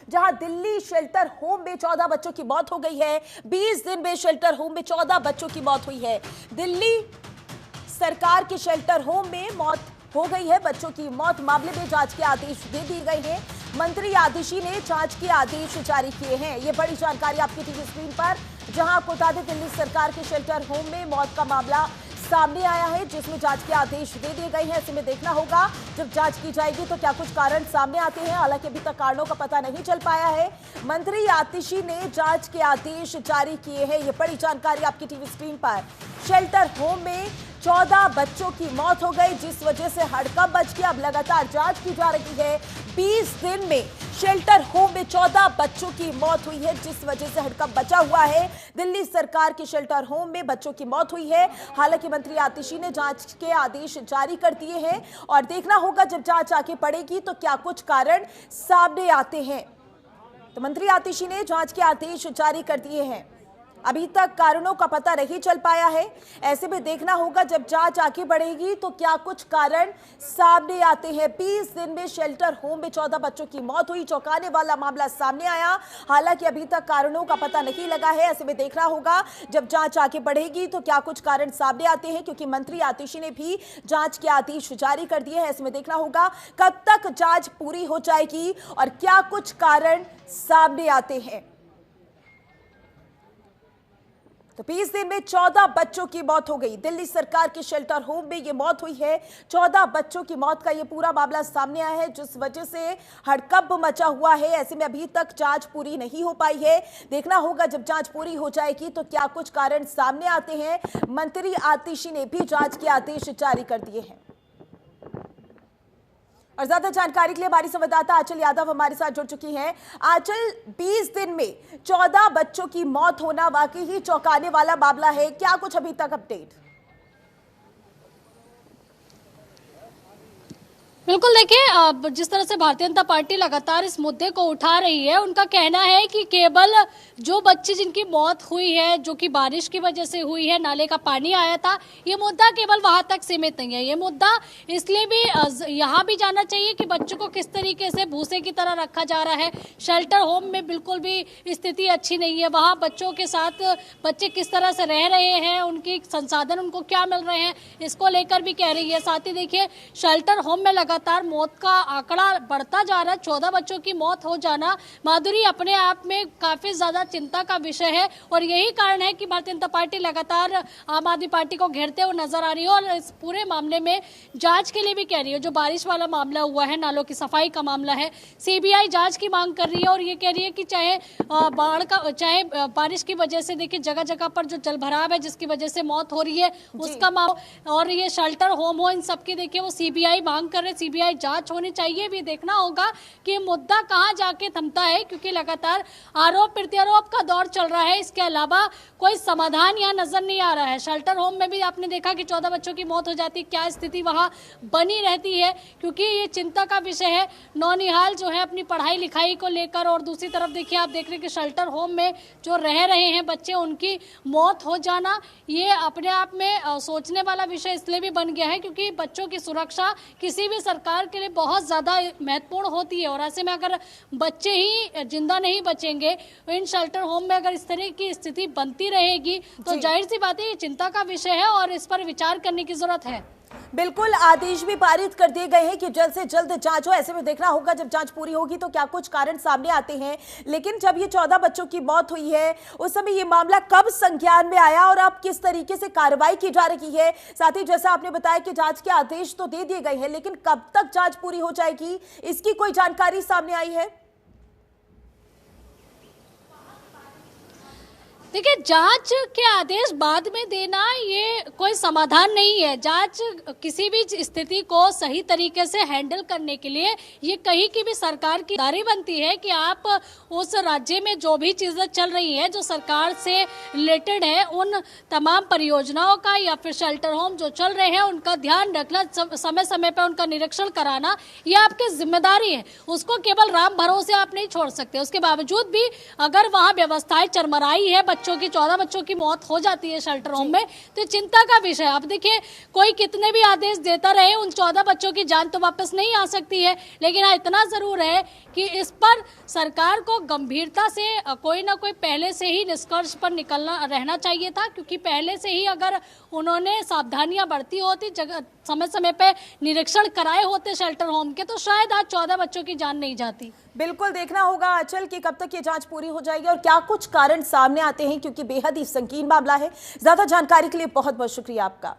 जहां Delhi shelter home में 14 बच्चों की मौत हो गई है। 20 दिन में शेल्टर होम में 14 बच्चों की मौत हुई है। दिल्ली सरकार के शेल्टर होम में मौत हो गई है। बच्चों की मौत मामले में जांच के आदेश दे दिए गए हैं। मंत्री आतिशी ने जांच के आदेश जारी किए हैं। ये बड़ी जानकारी आपकी टीवी स्क्रीन पर, जहां आपको बता दें दिल्ली सरकार के शेल्टर होम में मौत का मामला सामने आया है, जिसमें जांच के आदेश दे दिए गए हैं। ऐसे में देखना होगा जब जांच की जाएगी तो क्या कुछ कारण सामने आते हैं। हालांकि अभी तक कारणों का पता नहीं चल पाया है। मंत्री आतिशी ने जांच के आदेश जारी किए हैं। ये बड़ी जानकारी आपकी टीवी स्क्रीन पर। शेल्टर होम में 14 बच्चों की मौत हो गई, जिस वजह से हड़कंप मच गया। अब लगातार जांच की जा रही है। 20 दिन में शेल्टर होम में 14 बच्चों की मौत हुई है, जिस वजह से हड़कंप बचा हुआ है। दिल्ली सरकार के शेल्टर होम में बच्चों की मौत हुई है। हालांकि मंत्री आतिशी ने जांच के आदेश जारी कर दिए हैं और देखना होगा जब जांच आगे बढ़ेगी तो क्या कुछ कारण सामने आते हैं। तो मंत्री आतिशी ने जांच के आदेश जारी कर दिए हैं। अभी तक कारणों का पता नहीं चल पाया है। ऐसे में देखना होगा जब जांच आगे बढ़ेगी तो क्या कुछ कारण सामने आते हैं। 20 दिन में शेल्टर होम में 14 बच्चों की मौत हुई, चौंकाने वाला मामला सामने आया। हालांकि अभी तक कारणों का पता नहीं लगा है। ऐसे में देखना होगा जब जांच आगे बढ़ेगी तो क्या कुछ कारण सामने आते हैं, क्योंकि मंत्री आतिशी ने भी जांच के आदेश जारी कर दिए हैं। ऐसे में देखना होगा कब तक जांच पूरी हो जाएगी और क्या कुछ कारण सामने आते हैं। तो 20 दिन में 14 बच्चों की मौत हो गई। दिल्ली सरकार के शेल्टर होम में ये मौत हुई है। 14 बच्चों की मौत का ये पूरा मामला सामने आया है, जिस वजह से हड़कंप मचा हुआ है। ऐसे में अभी तक जांच पूरी नहीं हो पाई है। देखना होगा जब जांच पूरी हो जाएगी तो क्या कुछ कारण सामने आते हैं। मंत्री आतिशी ने भी जांच के आदेश जारी कर दिए हैं। और ज्यादा जानकारी के लिए हमारी संवाददाता आंचल यादव हमारे साथ जुड़ चुकी हैं। आंचल, 20 दिन में 14 बच्चों की मौत होना वाकई ही चौंकाने वाला मामला है। क्या कुछ अभी तक अपडेट? बिल्कुल, देखिए जिस तरह से भारतीय जनता पार्टी लगातार इस मुद्दे को उठा रही है, उनका कहना है कि केवल जो बच्चे जिनकी मौत हुई है, जो कि बारिश की वजह से हुई है, नाले का पानी आया था, ये मुद्दा केवल वहां तक सीमित नहीं है। ये मुद्दा इसलिए भी यहाँ भी जाना चाहिए कि बच्चों को किस तरीके से भूसे की तरह रखा जा रहा है। शेल्टर होम में बिल्कुल भी स्थिति अच्छी नहीं है। वहाँ बच्चों के साथ बच्चे किस तरह से रह रहे हैं, उनकी संसाधन उनको क्या मिल रहे हैं, इसको लेकर भी कह रही है। साथ ही देखिए शेल्टर होम में लगातार मौत का आंकड़ा बढ़ता जा रहा है। 14 बच्चों की मौत हो जाना माधुरी अपने आप में काफी ज्यादा चिंता का विषय है और यही कारण है कि भारतीय जनता पार्टी लगातार आम आदमी पार्टी को घेरते हुए नजर आ रही है और इस पूरे मामले में जांच के लिए भी कह रही है। जो बारिश वाला मामला हुआ है, नालों की सफाई का मामला है, सीबीआई जांच की मांग कर रही है और ये कह रही है कि चाहे बारिश की वजह से देखिए जगह जगह पर जो जलभराव है जिसकी वजह से मौत हो रही है उसका मामला, और ये शेल्टर होम हो, इन सबकी देखिए वो सीबीआई मांग कर रहे। सीबीआई जांच होनी चाहिए। भी देखना होगा कि मुद्दा कहां जाके थमता है, क्योंकि लगातार आरोप प्रत्यारोप का दौर चल रहा है। इसके अलावा कोई समाधान यहां नजर नहीं आ रहा है। शेल्टर होम में भी आपने देखा कि 14 बच्चों की मौत हो जाती, क्या स्थिति वहां बनी रहती है, क्योंकि ये चिंता का विषय है। नौनिहाल जो है अपनी पढ़ाई लिखाई को लेकर, और दूसरी तरफ देखिए आप देख रहे हैं कि शेल्टर होम में जो रह रहे हैं बच्चे, उनकी मौत हो जाना ये अपने आप में सोचने वाला विषय इसलिए भी बन गया है क्योंकि बच्चों की सुरक्षा किसी भी सरकार के लिए बहुत ज्यादा महत्वपूर्ण होती है। और ऐसे में अगर बच्चे ही जिंदा नहीं बचेंगे, इन शेल्टर होम में अगर इस तरह की स्थिति बनती रहेगी तो जाहिर सी बात है ये चिंता का विषय है और इस पर विचार करने की जरूरत है। बिल्कुल, आदेश भी पारित कर दिए गए हैं कि जल्द से जल्द जांच हो। ऐसे में देखना होगा जब जांच पूरी होगी तो क्या कुछ कारण सामने आते हैं। लेकिन जब ये 14 बच्चों की मौत हुई है उस समय ये मामला कब संज्ञान में आया और अब किस तरीके से कार्रवाई की जा रही है। साथ ही जैसा आपने बताया कि जांच के आदेश तो दे दिए गए हैं, लेकिन कब तक जांच पूरी हो जाएगी, इसकी कोई जानकारी सामने आई है? देखिए जांच के आदेश बाद में देना ये कोई समाधान नहीं है। जांच किसी भी स्थिति को सही तरीके से हैंडल करने के लिए ये कहीं की भी सरकार की जिम्मेदारी बनती है कि आप उस राज्य में जो भी चीजें चल रही हैं जो सरकार से रिलेटेड है, उन तमाम परियोजनाओं का या फिर शेल्टर होम जो चल रहे हैं उनका ध्यान रखना, समय समय पर उनका निरीक्षण कराना, ये आपकी जिम्मेदारी है। उसको केवल राम भरोसे आप नहीं छोड़ सकते। उसके बावजूद भी अगर वहाँ व्यवस्थाएं चरमराई है, बच्चों की 14 बच्चों की मौत हो जाती है शेल्टर होम में, तो चिंता का विषय। अब देखिए, कोई कितने भी आदेश देता रहे, उन 14 बच्चों की जान तो वापस नहीं आ सकती है, लेकिन हाँ इतना जरूर है कि इस पर सरकार को गंभीरता से कोई ना कोई पहले से ही निष्कर्ष पर निकलना रहना चाहिए था, क्योंकि पहले से ही अगर उन्होंने सावधानियां बरती होती, समय समय पे निरीक्षण कराए होते शेल्टर होम के, तो शायद आज 14 बच्चों की जान नहीं जाती। बिल्कुल देखना होगा आंचल कि कब तक ये जांच पूरी हो जाएगी और क्या कुछ कारण सामने आते हैं, क्योंकि बेहद ही संकीर्ण मामला है। ज्यादा जानकारी के लिए बहुत बहुत शुक्रिया आपका।